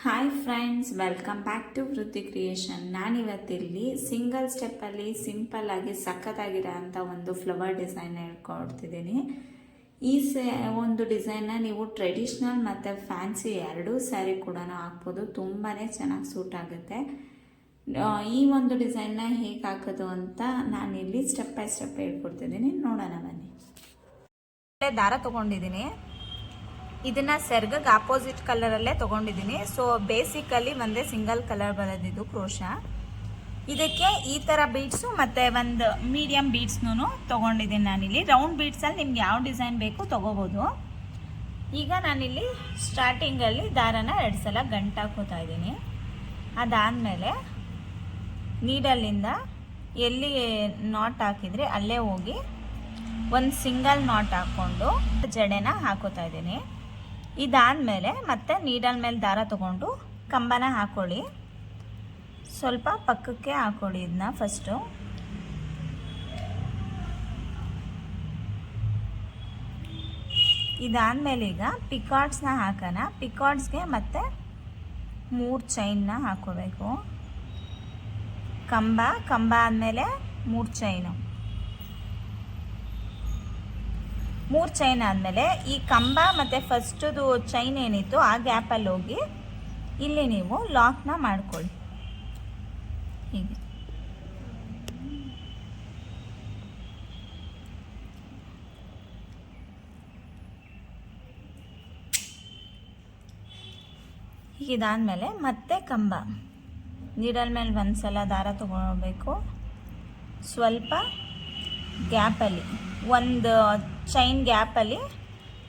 Hi friends, welcome back to Vritti creation. ನಾನಿವತ್ತಿಲ್ಲಿ single ಸ್ಟೆಪ್ಪಲ್ಲಿ ಸಿಂಪಲ್ಲಾಗಿ ಸಖತ್ತಾಗಿರೋ ಅಂಥ ಒಂದು ಫ್ಲವರ್ ಡಿಸೈನ್ ಹೇಳ್ಕೊಡ್ತಿದ್ದೀನಿ. ಈ ಒಂದು ಡಿಸೈನ್ನ ನೀವು ಟ್ರೆಡಿಷ್ನಲ್ ಮತ್ತು ಫ್ಯಾನ್ಸಿ ಎರಡೂ ಸ್ಯಾರಿ ಕೂಡ ಹಾಕ್ಬೋದು. ತುಂಬಾ ಚೆನ್ನಾಗಿ ಸೂಟ್ ಆಗುತ್ತೆ. ಈ ಒಂದು ಡಿಸೈನ್ನ ಹೇಗೆ ಹಾಕೋದು ಅಂತ ನಾನಿಲ್ಲಿ ಸ್ಟೆಪ್ ಬೈ ಸ್ಟೆಪ್ ಹೇಳ್ಕೊಡ್ತಿದ್ದೀನಿ. ನೋಡೋಣ ಬನ್ನಿ. ದಾರ ತೊಗೊಂಡಿದ್ದೀನಿ. ಇದನ್ನ ಸೆರ್ಗಗೆ ಆಪೋಸಿಟ್ ಕಲರಲ್ಲೇ ತೊಗೊಂಡಿದ್ದೀನಿ. ಸೊ ಬೇಸಿಕಲಿ ಒಂದೇ ಸಿಂಗಲ್ ಕಲರ್ ಬರೋದಿದ್ದು ಕ್ರೋಶ. ಇದಕ್ಕೆ ಈ ಥರ ಬೀಡ್ಸು ಮತ್ತು ಒಂದು ಮೀಡಿಯಮ್ ಬೀಡ್ಸ್ನೂ ತೊಗೊಂಡಿದ್ದೀನಿ ನಾನಿಲ್ಲಿ. ರೌಂಡ್ ಬೀಡ್ಸಲ್ಲಿ ನಿಮ್ಗೆ ಯಾವ ಡಿಸೈನ್ ಬೇಕು ತೊಗೋಬೋದು. ಈಗ ನಾನಿಲ್ಲಿ ಸ್ಟಾರ್ಟಿಂಗಲ್ಲಿ ದಾರನ 2 ಸಲ ಗಂಟಾಕೋತಾ ಇದ್ದೀನಿ. ಅದಾದಮೇಲೆ ನೀಡಲ್ಲಿಂದ ಎಲ್ಲಿ ನಾಟ್ ಹಾಕಿದರೆ ಅಲ್ಲೇ ಹೋಗಿ ಒಂದು ಸಿಂಗಲ್ ನಾಟ್ ಹಾಕ್ಕೊಂಡು ಜಡೆನ ಹಾಕೋತಾ ಇದ್ದೀನಿ. ಇದಾದಮೇಲೆ ಮತ್ತೆ ನೀಡಲ್ ಮೇಲೆ ದಾರ ತೊಗೊಂಡು ಕಂಬನ ಹಾಕ್ಕೊಳ್ಳಿ. ಸ್ವಲ್ಪ ಪಕ್ಕಕ್ಕೆ ಹಾಕ್ಕೊಳ್ಳಿ ಇದನ್ನ ಫಸ್ಟು. ಇದಾದಮೇಲೆ ಈಗ ಪಿಕಾರ್ಡ್ಸ್ನ ಹಾಕೋಣ. ಪಿಕಾರ್ಡ್ಸ್ಗೆ ಮತ್ತೆ 3 ಚೈನ್ನ ಹಾಕೋಬೇಕು. ಕಂಬ ಆದಮೇಲೆ 3 ಚೈನು. 3 ಚೈನ್ ಆದಮೇಲೆ ಈ ಕಂಬ ಮತ್ತು ಫಸ್ಟದು ಚೈನ್ ಏನಿತ್ತು ಆ ಗ್ಯಾಪಲ್ಲಿ ಹೋಗಿ ಇಲ್ಲಿ ನೀವು ಲಾಕ್ನ ಮಾಡ್ಕೊಳ್ಳಿ. ಹೀಗೆ ಇದಾದಮೇಲೆ ಮತ್ತೆ ಕಂಬ ನೀಡಲ್ ಮೇಲೆ ಒಂದು ಸಲ ದಾರ ತೊಗೊಳ್ಬೇಕು. ಸ್ವಲ್ಪ ಗ್ಯಾಪಲ್ಲಿ ಒಂದು ಚೈನ್ ಗ್ಯಾಪಲ್ಲಿ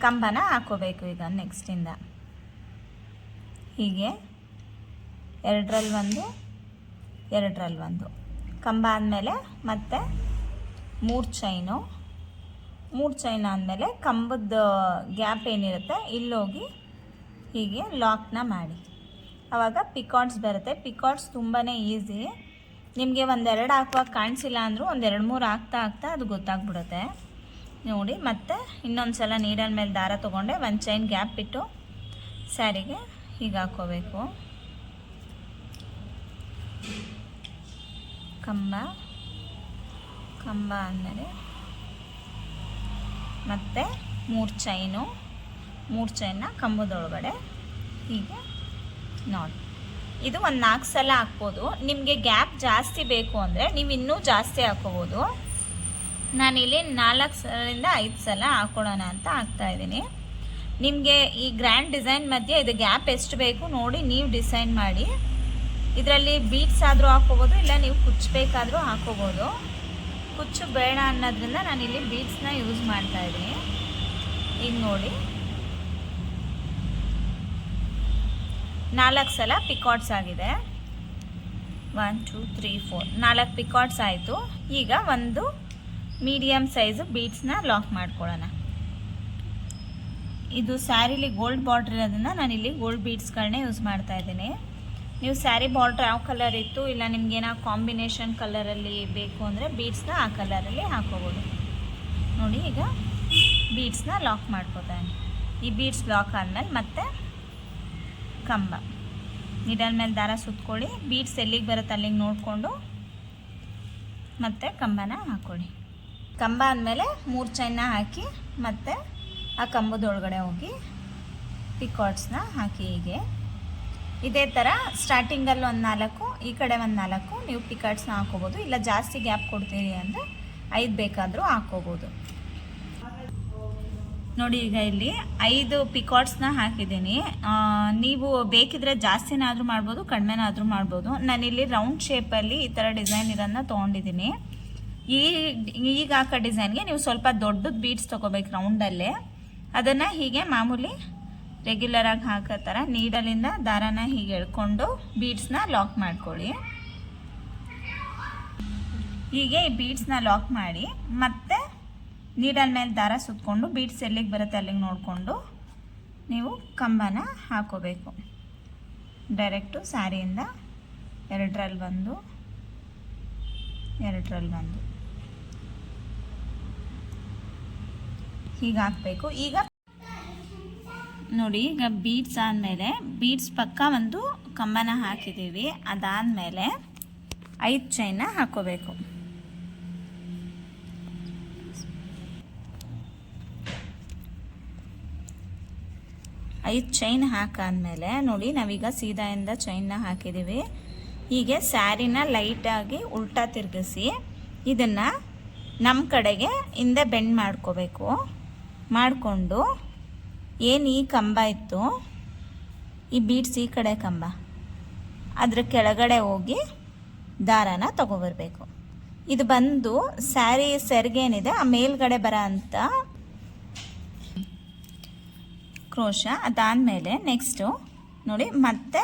ಕಂಬನ ಹಾಕೋಬೇಕು. ಈಗ ನೆಕ್ಸ್ಟಿಂದ ಹೀಗೆ 2ರಲ್ಲಿ 1 ಕಂಬ ಆದಮೇಲೆ ಮತ್ತೆ 3 ಚೈನು. 3 ಚೈನ್ ಆದಮೇಲೆ ಕಂಬದ ಗ್ಯಾಪ್ ಏನಿರುತ್ತೆ ಇಲ್ಲೋಗಿ ಹೀಗೆ ಲಾಕ್ನ ಮಾಡಿ. ಆವಾಗ ಪಿಕಾರ್ಡ್ಸ್ ಬರುತ್ತೆ. ಪಿಕಾರ್ಡ್ಸ್ ತುಂಬಾ ಈಸಿ. ನಿಮಗೆ 1-2 ಹಾಕುವಾಗ ಕಾಣಿಸಿಲ್ಲ ಅಂದರೂ 1-2-3 ಹಾಕ್ತಾ ಅದು ಗೊತ್ತಾಗ್ಬಿಡುತ್ತೆ ನೋಡಿ. ಮತ್ತೆ ಇನ್ನೊಂದು ಸಲ ನೀಡಲ್ ಮೇಲೆ ದಾರ ತೊಗೊಂಡೆ 1 ಚೈನ್ ಗ್ಯಾಪ್ ಬಿಟ್ಟು ಸ್ಯಾರಿಗೆ ಹೀಗೆ ಹಾಕ್ಕೋಬೇಕು. ಕಂಬ ಆದಮೇಲೆ ಮತ್ತೆ 3 ಚೈನ್ನ ಕಂಬದೊಳಗಡೆ ಹೀಗೆ ನಾಟ್. ಇದು ಒಂದು 4 ಸಲ ಹಾಕ್ಬೋದು. ನಿಮಗೆ ಗ್ಯಾಪ್ ಜಾಸ್ತಿ ಬೇಕು ಅಂದರೆ ನೀವು ಇನ್ನೂ ಜಾಸ್ತಿ ಹಾಕ್ಕೋಬೋದು. ನಾನಿಲ್ಲಿ 4ರಿಂದ 5 ಸಲ ಹಾಕ್ಕೊಳ್ಳೋಣ ಅಂತ ಹಾಕ್ತಾಯಿದ್ದೀನಿ. ನಿಮಗೆ ಈ ಗ್ರ್ಯಾಂಡ್ ಡಿಸೈನ್ ಮಧ್ಯೆ ಇದು ಗ್ಯಾಪ್ ಎಷ್ಟು ಬೇಕು ನೋಡಿ ನೀವು ಡಿಸೈನ್ ಮಾಡಿ. ಇದರಲ್ಲಿ ಬೀಡ್ಸ್ ಆದರೂ ಹಾಕ್ಕೋಬೋದು, ಇಲ್ಲ ನೀವು ಕುಚ್ಚಬೇಕಾದ್ರೂ ಹಾಕ್ಕೋಬೋದು. ಕುಚ್ಚು ಬೇಡ ಅನ್ನೋದ್ರಿಂದ ನಾನಿಲ್ಲಿ ಬೀಡ್ಸ್ನ ಯೂಸ್ ಮಾಡ್ತಾಯಿದ್ದೀನಿ. ಈಗ ನೋಡಿ 4 ಸಲ ಪಿಕಾರ್ಡ್ಸ್ ಆಗಿದೆ. 1 2 3 4 4 ಪಿಕಾರ್ಡ್ಸ್ ಆಯಿತು. ಈಗ ಒಂದು ಮೀಡಿಯಮ್ ಸೈಜು ಬೀಡ್ಸ್ನ ಲಾಕ್ ಮಾಡ್ಕೊಳ್ಳೋಣ. ಇದು ಸ್ಯಾರಿಲಿ ಗೋಲ್ಡ್ ಬಾರ್ಡ್ರ್ ಇರೋದನ್ನು ನಾನಿಲ್ಲಿ ಗೋಲ್ಡ್ ಬೀಡ್ಸ್ಗಳನ್ನೇ ಯೂಸ್ ಮಾಡ್ತಾಯಿದ್ದೀನಿ. ನೀವು ಸ್ಯಾರಿ ಬಾರ್ಡ್ರ್ ಯಾವ ಕಲರ್ ಇತ್ತು, ಇಲ್ಲ ನಿಮಗೇನೋ ಕಾಂಬಿನೇಷನ್ ಕಲರಲ್ಲಿ ಬೇಕು ಅಂದರೆ ಬೀಡ್ಸ್ನ ಆ ಕಲರಲ್ಲಿ ಹಾಕೋಬೋದು ನೋಡಿ. ಈಗ ಬೀಡ್ಸ್ನ ಲಾಕ್ ಮಾಡ್ಕೋತಾನೆ. ಈ ಬೀಡ್ಸ್ ಲಾಕ್ ಆದಮೇಲೆ ಮತ್ತೆ ಕಂಬ ನೀಡಲ್ ಮೇಲೆ ದಾರ ಸುತ್ಕೊಳ್ಳಿ. ಬೀಡ್ಸ್ ಎಲ್ಲಿಗೆ ಬರುತ್ತೆ ಅಲ್ಲಿಗೆ ನೋಡಿಕೊಂಡು ಮತ್ತೆ ಕಂಬನ ಹಾಕ್ಕೊಳ್ಳಿ. ಕಂಬ ಆದಮೇಲೆ 3 ಚೈನ್ನ ಹಾಕಿ ಮತ್ತೆ ಆ ಕಂಬದೊಳಗಡೆ ಹೋಗಿ ಪಿಕಾರ್ಡ್ಸ್ನ ಹಾಕಿ. ಹೀಗೆ ಇದೇ ಥರ ಸ್ಟಾರ್ಟಿಂಗಲ್ಲಿ 4 ಈ ಕಡೆ 4 ನೀವು ಪಿಕಾರ್ಡ್ಸ್ನ ಹಾಕೋಬೋದು. ಇಲ್ಲ ಜಾಸ್ತಿ ಗ್ಯಾಪ್ ಕೊಡ್ತೀರಿ ಅಂದರೆ 5 ಬೇಕಾದರೂ ಹಾಕ್ಕೋಬೋದು ನೋಡಿ. ಈಗ ಇಲ್ಲಿ 5 ಪಿಕಾರ್ಡ್ಸ್ನ ಹಾಕಿದ್ದೀನಿ. ನೀವು ಬೇಕಿದ್ರೆ ಜಾಸ್ತಿನಾದರೂ ಮಾಡ್ಬೋದು, ಕಡಿಮೆನಾದರೂ ಮಾಡ್ಬೋದು. ನಾನಿಲ್ಲಿ ರೌಂಡ್ ಶೇಪಲ್ಲಿ ಈ ಥರ ಡಿಸೈನ್ ಇರೋದನ್ನ ತೊಗೊಂಡಿದ್ದೀನಿ. ಈಗ ಹಾಕೋ ಡಿಸೈನ್ಗೆ ನೀವು ಸ್ವಲ್ಪ ದೊಡ್ಡದು ಬೀಡ್ಸ್ ತೊಗೋಬೇಕು ರೌಂಡಲ್ಲೇ. ಅದನ್ನು ಹೀಗೆ ಮಾಮೂಲಿ ರೆಗ್ಯುಲರಾಗಿ ಹಾಕೋ ಥರ ನೀಡಲಿಂದ ದಾರಾನ ಹೀಗೆ ಎಳ್ಕೊಂಡು ಬೀಡ್ಸ್ನ ಲಾಕ್ ಮಾಡ್ಕೊಳ್ಳಿ. ಹೀಗೆ ಈ ಬೀಡ್ಸ್ನ ಲಾಕ್ ಮಾಡಿ ಮತ್ತೆ ನೀಡಲ್ ಮೇಲೆ ದಾರ ಸುತ್ತಕೊಂಡು ಬೀಡ್ಸ್ ಎಲ್ಲಿಗೆ ಬರುತ್ತೆ ಅಲ್ಲಿಗೆ ನೋಡಿಕೊಂಡು ನೀವು ಕಂಬನ ಹಾಕೋಬೇಕು. ಡೈರೆಕ್ಟು ಸ್ಯಾರಿಯಿಂದ 2ರಲ್ಲಿ 1 ಹೀಗೆ ಹಾಕಬೇಕು. ಈಗ ನೋಡಿ ಈಗ ಬೀಡ್ಸ್ ಆದಮೇಲೆ ಬೀಡ್ಸ್ ಪಕ್ಕ ಒಂದು ಕಂಬನ ಹಾಕಿದ್ದೀವಿ. ಅದಾದಮೇಲೆ 5 ಚೈನ್ನ ಹಾಕೋಬೇಕು. ಐದು ಚೈನ್ ಹಾಕಾದ್ಮೇಲೆ ನೋಡಿ ನಾವೀಗ ಸೀದಾಯಿಂದ ಚೈನ್ನ ಹಾಕಿದ್ದೀವಿ. ಹೀಗೆ ಸ್ಯಾರಿನ ಲೈಟಾಗಿ ಉಲ್ಟಾ ತಿರುಗಿಸಿ ಇದನ್ನು ನಮ್ಮ ಕಡೆಗೆ ಹಿಂದೆ ಬೆಂಡ್ ಮಾಡ್ಕೋಬೇಕು. ಮಾಡಿಕೊಂಡು ಏನು ಈ ಕಂಬ ಇತ್ತು, ಈ ಬೀಡ್ಸ್ ಈ ಕಡೆ ಕಂಬ, ಅದ್ರ ಕೆಳಗಡೆ ಹೋಗಿ ದಾರನ ತಗೊಬರ್ಬೇಕು. ಇದು ಬಂದು ಸ್ಯಾರಿ ಸೆರ್ಗೇನಿದೆ ಆ ಮೇಲ್ಗಡೆ ಬರೋ ಅಂಥ ಕ್ರೋಶ. ಅದಾದಮೇಲೆ ನೆಕ್ಸ್ಟು ನೋಡಿ ಮತ್ತೆ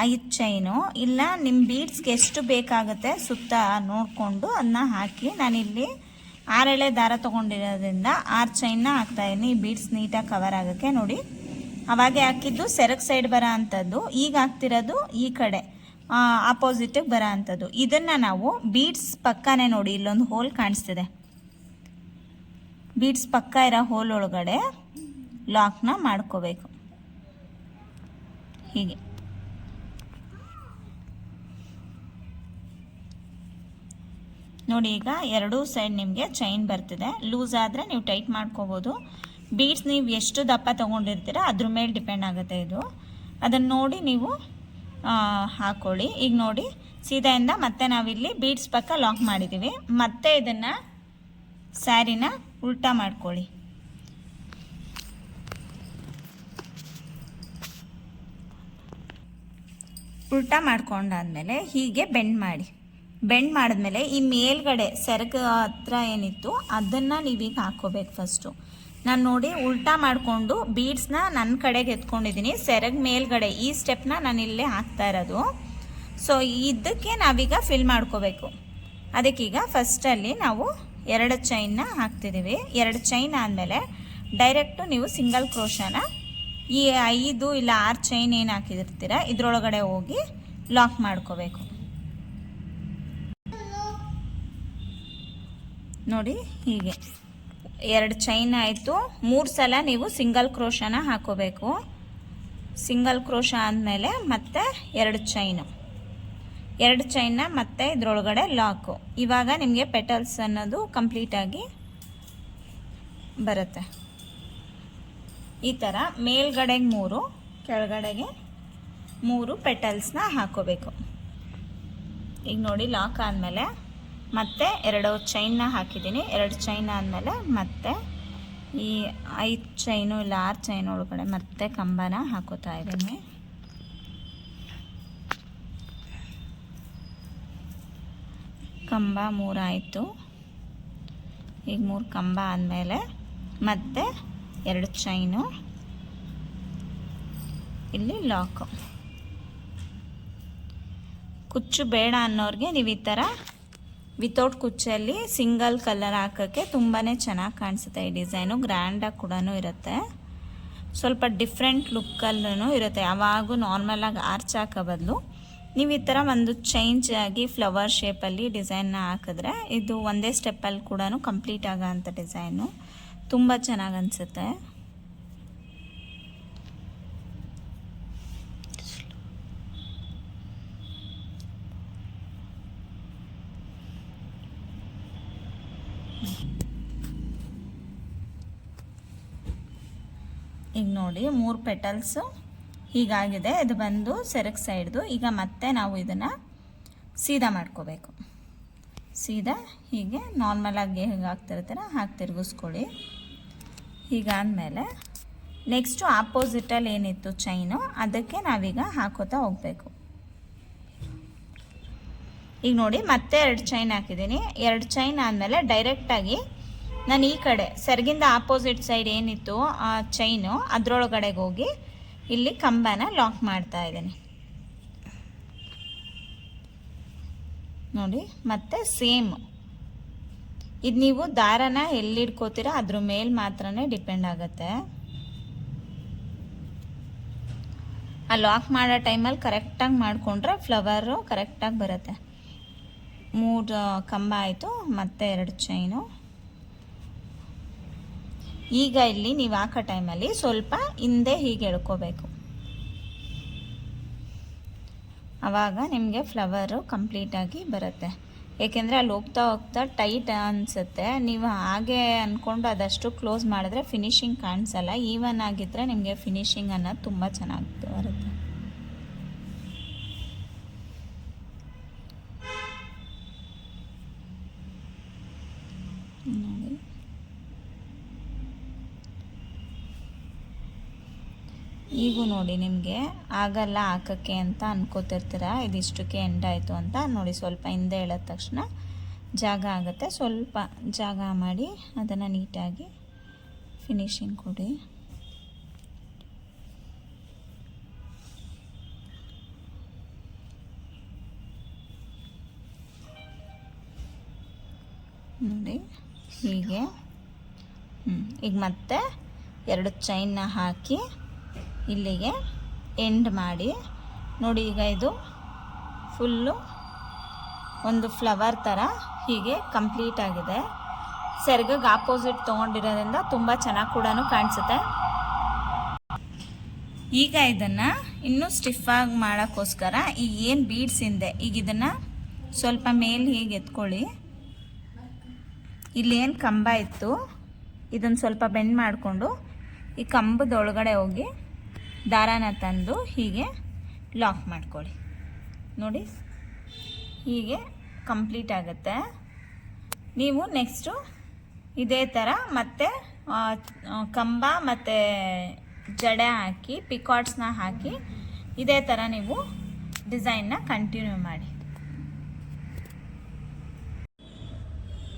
5 ಚೈನು ಇಲ್ಲ ನಿಮ್ಮ ಬೀಡ್ಸ್ಗೆ ಎಷ್ಟು ಬೇಕಾಗುತ್ತೆ ಸುತ್ತ ನೋಡಿಕೊಂಡು ಅದನ್ನ ಹಾಕಿ, ನಾನಿಲ್ಲಿ 6 ಎಳೆ ದಾರ ತೊಗೊಂಡಿರೋದ್ರಿಂದ 6 ಚೈನ್ನ ಹಾಕ್ತಾಯಿದ್ದೀನಿ ಈ ಬೀಡ್ಸ್ ನೀಟಾಗಿ ಕವರ್ ಆಗೋಕ್ಕೆ. ನೋಡಿ ಅವಾಗೆ ಹಾಕಿದ್ದು ಸೆರಗ್ ಸೈಡ್ ಬರೋ ಅಂಥದ್ದು, ಈಗ ಹಾಕ್ತಿರೋದು ಈ ಕಡೆ ಆಪೋಸಿಟಿಗೆ ಬರೋ ಅಂಥದ್ದು. ಇದನ್ನು ನಾವು ಬೀಡ್ಸ್ ಪಕ್ಕನೇ ನೋಡಿ ಇಲ್ಲೊಂದು ಹೋಲ್ ಕಾಣಿಸ್ತಿದೆ, ಬೀಡ್ಸ್ ಪಕ್ಕ ಇರೋ ಹೋಲ್ ಒಳಗಡೆ ಲಾಕ್ನ ಮಾಡ್ಕೋಬೇಕು. ಹೀಗೆ ನೋಡಿ ಈಗ ಎರಡೂ ಸೈಡ್ ನಿಮಗೆ ಚೈನ್ ಬರ್ತಿದೆ. ಲೂಸ್ ಆದರೆ ನೀವು ಟೈಟ್ ಮಾಡ್ಕೋಬೋದು. ಬೀಡ್ಸ್ ನೀವು ಎಷ್ಟು ದಪ್ಪ ತೊಗೊಂಡಿರ್ತೀರ ಅದ್ರ ಮೇಲೆ ಡಿಪೆಂಡ್ ಆಗುತ್ತೆ ಇದು. ಅದನ್ನು ನೋಡಿ ನೀವು ಹಾಕ್ಕೊಳ್ಳಿ. ಈಗ ನೋಡಿ ಸೀದಾಯಿಂದ ಮತ್ತೆ ನಾವಿಲ್ಲಿ ಬೀಡ್ಸ್ ಪಕ್ಕ ಲಾಕ್ ಮಾಡಿದ್ದೀವಿ. ಮತ್ತೆ ಇದನ್ನು ಸ್ಯಾರಿನ ಉಲ್ಟಾ ಮಾಡ್ಕೊಳ್ಳಿ. ಉಲ್ಟಾ ಮಾಡ್ಕೊಂಡಾದ್ಮೇಲೆ ಹೀಗೆ ಬೆಂಡ್ ಮಾಡಿ. ಬೆಂಡ್ ಮಾಡಿದ್ಮೇಲೆ ಈ ಮೇಲ್ಗಡೆ ಸೆರಗ ಹತ್ರ ಏನಿತ್ತು ಅದನ್ನು ನೀವೀಗ ಹಾಕ್ಕೋಬೇಕು ಫಸ್ಟು. ನಾನು ನೋಡಿ ಉಲ್ಟಾ ಮಾಡಿಕೊಂಡು ಬೀಡ್ಸ್ನ ನನ್ನ ಕಡೆಗೆ ಎತ್ಕೊಂಡಿದ್ದೀನಿ. ಸೆರಗ್ ಮೇಲ್ಗಡೆ ಈ ಸ್ಟೆಪ್ನ ನಾನು ಇಲ್ಲೇ ಹಾಕ್ತಾ ಇರೋದು. ಸೊ ಇದಕ್ಕೆ ನಾವೀಗ ಫಿಲ್ ಮಾಡ್ಕೋಬೇಕು. ಅದಕ್ಕೀಗ ಫಸ್ಟಲ್ಲಿ ನಾವು 2 ಚೈನ್ನ ಹಾಕ್ತಿದ್ದೀವಿ. 2 ಚೈನ್ ಆದಮೇಲೆ ಡೈರೆಕ್ಟು ನೀವು ಸಿಂಗಲ್ ಕ್ರೋಶನ ಈ 5 ಇಲ್ಲ 6 ಚೈನ್ ಏನು ಹಾಕಿರ್ತೀರ ಇದರೊಳಗಡೆ ಹೋಗಿ ಲಾಕ್ ಮಾಡ್ಕೋಬೇಕು. ನೋಡಿ ಹೀಗೆ 2 ಚೈನ್ ಆಯಿತು. 3 ಸಲ ನೀವು ಸಿಂಗಲ್ ಕ್ರೋಶನ ಹಾಕೋಬೇಕು. ಸಿಂಗಲ್ ಕ್ರೋಶ ಆದಮೇಲೆ ಮತ್ತೆ 2 ಚೈನು, 2 ಚೈನ್ನ ಮತ್ತೆ ಇದರೊಳಗಡೆ ಲಾಕು. ಇವಾಗ ನಿಮಗೆ ಪೆಟಲ್ಸ್ ಅನ್ನೋದು ಕಂಪ್ಲೀಟಾಗಿ ಬರುತ್ತೆ. ಈ ಥರ ಮೇಲ್ಗಡೆಗೆ 3 ಕೆಳಗಡೆಗೆ 3 ಪೆಟಲ್ಸ್ನ ಹಾಕೋಬೇಕು. ಈಗ ನೋಡಿ ಲಾಕ್ ಆದಮೇಲೆ ಮತ್ತೆ 2 ಚೈನ್ನ ಹಾಕಿದ್ದೀನಿ. 2 ಚೈನ್ ಆದಮೇಲೆ ಮತ್ತೆ ಈ 5 ಚೈನು ಇಲ್ಲ 6 ಚೈನ್ ಒಳಗಡೆ ಮತ್ತೆ ಕಂಬನ ಹಾಕೋತಾ ಇದ್ದೀನಿ. ಕಂಬ 3 ಆಯಿತು. ಈಗ 3 ಕಂಬ ಆದಮೇಲೆ ಮತ್ತೆ 2 ಚೈನು, ಇಲ್ಲಿ ಲಾಕು. ಕುಚ್ಚು ಬೇಡ ಅನ್ನೋರಿಗೆ ನೀವು ಈ ಥರ ವಿತೌಟ್ ಕುಚ್ಚಲ್ಲಿ ಸಿಂಗಲ್ ಕಲರ್ ಹಾಕೋಕ್ಕೆ ತುಂಬಾ ಚೆನ್ನಾಗಿ ಕಾಣಿಸುತ್ತೆ. ಈ ಡಿಸೈನು ಗ್ರ್ಯಾಂಡಾಗಿ ಕೂಡ ಇರುತ್ತೆ, ಸ್ವಲ್ಪ ಡಿಫ್ರೆಂಟ್ ಲುಕ್ಕಲ್ಲೂ ಇರುತ್ತೆ. ಯಾವಾಗೂ ನಾರ್ಮಲಾಗಿ ಆರ್ಚ್ ಹಾಕೋ ಬದಲು ನೀವು ಈ ಥರ ಒಂದು ಚೇಂಜ್ ಆಗಿ ಫ್ಲವರ್ ಶೇಪಲ್ಲಿ ಡಿಸೈನ್ನ ಹಾಕಿದ್ರೆ ಇದು ಒಂದೇ ಸ್ಟೆಪ್ಪಲ್ಲಿ ಕೂಡ ಕಂಪ್ಲೀಟ್ ಆಗೋ ಅಂಥ ಡಿಸೈನು ತುಂಬ ಚೆನ್ನಾಗಿ ಅನಿಸುತ್ತೆ. ಈಗ ನೋಡಿ 3 ಪೆಟಲ್ಸು ಹೀಗಾಗಿದೆ. ಇದು ಬಂದು ಸೆರಗ್ ಸೈಡ್ದು. ಈಗ ಮತ್ತೆ ನಾವು ಇದನ್ನು ಸೀದಾ ಮಾಡ್ಕೋಬೇಕು. ಸೀದಾ ಹೀಗೆ ನಾರ್ಮಲಾಗಿ ಹೇಗೆ ಹಾಕ್ತಿರ್ತೀರ ಹಾಕಿ ತಿರುಗಿಸ್ಕೊಳ್ಳಿ. ಹೀಗಾದಮೇಲೆ ನೆಕ್ಸ್ಟು ಆಪೋಸಿಟಲ್ಲಿ ಏನಿತ್ತು ಚೈನು ಅದಕ್ಕೆ ನಾವೀಗ ಹಾಕೋತಾ ಹೋಗಬೇಕು. ಈಗ ನೋಡಿ ಮತ್ತೆ 2 ಚೈನ್ ಹಾಕಿದ್ದೀನಿ. 2 ಚೈನ್ ಆದಮೇಲೆ ಡೈರೆಕ್ಟಾಗಿ ನಾನು ಈ ಕಡೆ ಸೆರಗಿಂದ ಆಪೋಸಿಟ್ ಸೈಡ್ ಏನಿತ್ತು ಆ ಚೈನು ಅದರೊಳಗಡೆಗೆ ಹೋಗಿ ಇಲ್ಲಿ ಕಂಬನ ಲಾಕ್ ಮಾಡ್ತಾ ಇದ್ದೀನಿ. ನೋಡಿ ಮತ್ತೆ ಸೇಮ್ ಇದು ನೀವು ದಾರನ ಎಲ್ಲಿ ಇಟ್ಕೋತೀರಾ ಅದ್ರ ಮೇಲೆ ಮಾತ್ರನೇ ಡಿಪೆಂಡ್ ಆಗುತ್ತೆ. ಆ ಲಾಕ್ ಮಾಡೋ ಟೈಮಲ್ಲಿ ಕರೆಕ್ಟಾಗಿ ಮಾಡಿಕೊಂಡ್ರೆ ಫ್ಲವರು ಕರೆಕ್ಟಾಗಿ ಬರುತ್ತೆ. 3 ಕಂಬ ಆಯಿತು, ಮತ್ತೆ 2 ಚೈನು. ಈಗ ಇಲ್ಲಿ ನೀವು ಹಾಕೋ ಟೈಮಲ್ಲಿ ಸ್ವಲ್ಪ ಹಿಂದೆ ಹೀಗೆ ಎಳ್ಕೋಬೇಕು. ಆವಾಗ ನಿಮಗೆ ಫ್ಲವರು ಕಂಪ್ಲೀಟಾಗಿ ಬರುತ್ತೆ. ಏಕೆಂದರೆ ಅಲ್ಲಿ ಹೋಗ್ತಾ ಹೋಗ್ತಾ ಟೈಟ್ ಅನಿಸುತ್ತೆ. ನೀವು ಹಾಗೆ ಅಂದ್ಕೊಂಡು ಅದಷ್ಟು ಕ್ಲೋಸ್ ಮಾಡಿದ್ರೆ ಫಿನಿಶಿಂಗ್ ಕಾಣಿಸಲ್ಲ. ಈವನ್ ಆಗಿದ್ದರೆ ನಿಮಗೆ ಫಿನಿಶಿಂಗ್ ಅನ್ನೋದು ತುಂಬ ಚೆನ್ನಾಗಿ ಬರುತ್ತೆ. ನೋಡಿ, ಈಗೂ ನೋಡಿ ನಿಮಗೆ ಆಗಲ್ಲ ಹಾಕೋಕ್ಕೆ ಅಂತ ಅನ್ಕೋತಿರ್ತೀರ, ಇದಿಷ್ಟಕ್ಕೆ ಎಂಡ್ ಆಯಿತು ಅಂತ. ನೋಡಿ ಸ್ವಲ್ಪ ಹಿಂದೆ ಹೇಳಿದ ತಕ್ಷಣ ಜಾಗ ಆಗುತ್ತೆ. ಸ್ವಲ್ಪ ಜಾಗ ಮಾಡಿ ಅದನ್ನು ನೀಟಾಗಿ ಫಿನಿಶಿಂಗ್ ಕೊಡಿ. ನೋಡಿ ಹೀಗೆ. ಈಗ ಮತ್ತೆ 2 ಚೈನ್ನ ಹಾಕಿ ಇಲ್ಲಿಗೆ ಎಂಡ್ ಮಾಡಿ. ನೋಡಿ ಈಗ ಇದು ಫುಲ್ಲು ಒಂದು ಫ್ಲವರ್ ಥರ ಹೀಗೆ ಕಂಪ್ಲೀಟ್ ಆಗಿದೆ. ಸೆರ್ಗಿಗೆ ಆಪೋಸಿಟ್ ತೊಗೊಂಡಿರೋದ್ರಿಂದ ತುಂಬ ಚೆನ್ನಾಗಿ ಕೂಡ ಕಾಣಿಸುತ್ತೆ. ಈಗ ಇದನ್ನು ಇನ್ನೂ ಸ್ಟಿಫಾಗಿ ಮಾಡೋಕ್ಕೋಸ್ಕರ ಈಗ ಏನು ಬೀಡ್ಸ್ ಹಿಂದೆ ಈಗ ಇದನ್ನು ಸ್ವಲ್ಪ ಮೇಲೆ ಹೀಗೆ ಎತ್ಕೊಳ್ಳಿ. ಇಲ್ಲೇನು ಕಂಬ ಇತ್ತು ಇದನ್ನು ಸ್ವಲ್ಪ ಬೆಂಡ್ ಮಾಡಿಕೊಂಡು ಈ ಕಂಬದ ಒಳಗಡೆ ಹೋಗಿ ದಾರಾನ ತಂದು ಹೀಗೆ ಲಾಕ್ ಮಾಡ್ಕೊಳ್ಳಿ. ನೋಡಿ ಹೀಗೆ ಕಂಪ್ಲೀಟ್ ಆಗುತ್ತೆ. ನೀವು ನೆಕ್ಸ್ಟು ಇದೇ ಥರ ಮತ್ತೆ ಕಂಬ ಮತ್ತು ಜಡೆ ಹಾಕಿ ಪಿಕಾಟ್ಸ್ನ ಹಾಕಿ ಇದೇ ಥರ ನೀವು ಡಿಸೈನ್ನ ಕಂಟಿನ್ಯೂ ಮಾಡಿ.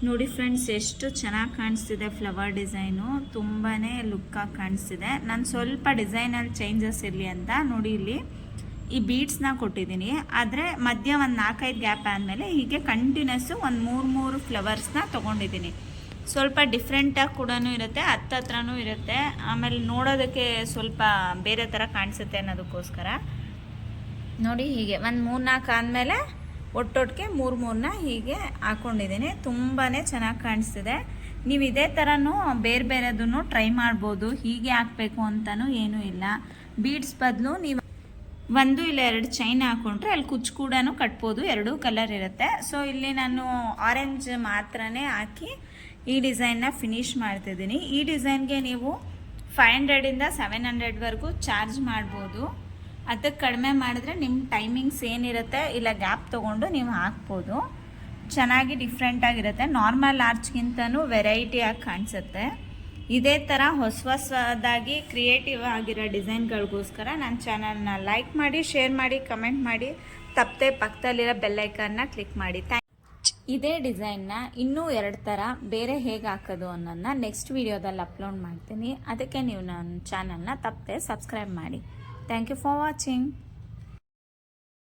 ನೋಡಿ ಫ್ರೆಂಡ್ಸ್, ಎಷ್ಟು ಚೆನ್ನಾಗಿ ಕಾಣಿಸ್ತಿದೆ ಫ್ಲವರ್ ಡಿಸೈನು. ತುಂಬಾ ಲುಕ್ಕಾಗಿ ಕಾಣಿಸ್ತಿದೆ. ನಾನು ಸ್ವಲ್ಪ ಡಿಸೈನಲ್ಲಿ ಚೇಂಜಸ್ ಇರಲಿ ಅಂತ ನೋಡಿ ಇಲ್ಲಿ ಈ ಬೀಡ್ಸ್ನ ಕೊಟ್ಟಿದ್ದೀನಿ. ಆದರೆ ಮಧ್ಯ ಒಂದು 4-5 ಗ್ಯಾಪ್ ಆದಮೇಲೆ ಹೀಗೆ ಕಂಟಿನ್ಯೂಸ್ಸು ಒಂದು 3 ಫ್ಲವರ್ಸ್ನ ತೊಗೊಂಡಿದ್ದೀನಿ. ಸ್ವಲ್ಪ ಡಿಫ್ರೆಂಟಾಗಿ ಕೂಡ ಇರುತ್ತೆ, ಹತ್ರನೂ ಇರುತ್ತೆ. ಆಮೇಲೆ ನೋಡೋದಕ್ಕೆ ಸ್ವಲ್ಪ ಬೇರೆ ಥರ ಕಾಣಿಸುತ್ತೆ ಅನ್ನೋದಕ್ಕೋಸ್ಕರ ನೋಡಿ ಹೀಗೆ ಒಂದು 3-4 ಆದಮೇಲೆ ಒಟ್ಟೊಟ್ಟಿಗೆ 3 ಹೀಗೆ ಹಾಕ್ಕೊಂಡಿದ್ದೀನಿ. ತುಂಬಾ ಚೆನ್ನಾಗಿ ಕಾಣಿಸ್ತಿದೆ. ನೀವು ಇದೇ ಥರನೂ ಬೇರೆ ಬೇರೆದನ್ನು ಟ್ರೈ ಮಾಡ್ಬೋದು. ಹೀಗೆ ಹಾಕಬೇಕು ಅಂತಲೂ ಏನೂ ಇಲ್ಲ. ಬೀಡ್ಸ್ ಬದಲು ನೀವು 1 ಇಲ್ಲ 2 ಚೈನ್ ಹಾಕ್ಕೊಂಡ್ರೆ ಅಲ್ಲಿ ಕುಚ್ಚು ಕೂಡ ಕಟ್ಬೋದು. 2 ಕಲರ್ ಇರುತ್ತೆ. ಸೊ ಇಲ್ಲಿ ನಾನು ಆರೆಂಜ್ ಮಾತ್ರನೇ ಹಾಕಿ ಈ ಡಿಸೈನ್ನ ಫಿನಿಶ್ ಮಾಡ್ತಿದ್ದೀನಿ. ಈ ಡಿಸೈನ್ಗೆ ನೀವು 500ಇಂದ 700ವರೆಗೂ ಚಾರ್ಜ್ ಮಾಡ್ಬೋದು. ಅದಕ್ಕೆ ಕಡಿಮೆ ಮಾಡಿದ್ರೆ ನಿಮ್ಮ ಟೈಮಿಂಗ್ಸ್ ಏನಿರುತ್ತೆ ಇಲ್ಲ ಗ್ಯಾಪ್ ತೊಗೊಂಡು ನೀವು ಹಾಕ್ಬೋದು. ಚೆನ್ನಾಗಿ ಡಿಫ್ರೆಂಟಾಗಿರುತ್ತೆ. ನಾರ್ಮಲ್ ಆರ್ಚ್ಗಿಂತನೂ ವೆರೈಟಿಯಾಗಿ ಕಾಣಿಸುತ್ತೆ. ಇದೇ ಥರ ಹೊಸದಾಗಿ ಕ್ರಿಯೇಟಿವ್ ಆಗಿರೋ ಡಿಸೈನ್ಗಳಿಗೋಸ್ಕರ ನನ್ನ ಚಾನಲ್ನ ಲೈಕ್ ಮಾಡಿ, ಶೇರ್ ಮಾಡಿ, ಕಮೆಂಟ್ ಮಾಡಿ. ತಪ್ಪದೆ ಪಕ್ಕದಲ್ಲಿರೋ ಬೆಲ್ಲೈಕನ್ನ ಕ್ಲಿಕ್ ಮಾಡಿ. ಇದೇ ಡಿಸೈನ್ನ ಇನ್ನೂ 2 ಥರ ಬೇರೆ ಹೇಗೆ ಹಾಕೋದು ಅನ್ನೋದನ್ನ ನೆಕ್ಸ್ಟ್ ವಿಡಿಯೋದಲ್ಲಿ ಅಪ್ಲೋಡ್ ಮಾಡ್ತೀನಿ. ಅದಕ್ಕೆ ನೀವು ನನ್ನ ಚಾನಲ್ನ ತಪ್ಪದೆ ಸಬ್ಸ್ಕ್ರೈಬ್ ಮಾಡಿ. Thank you for watching.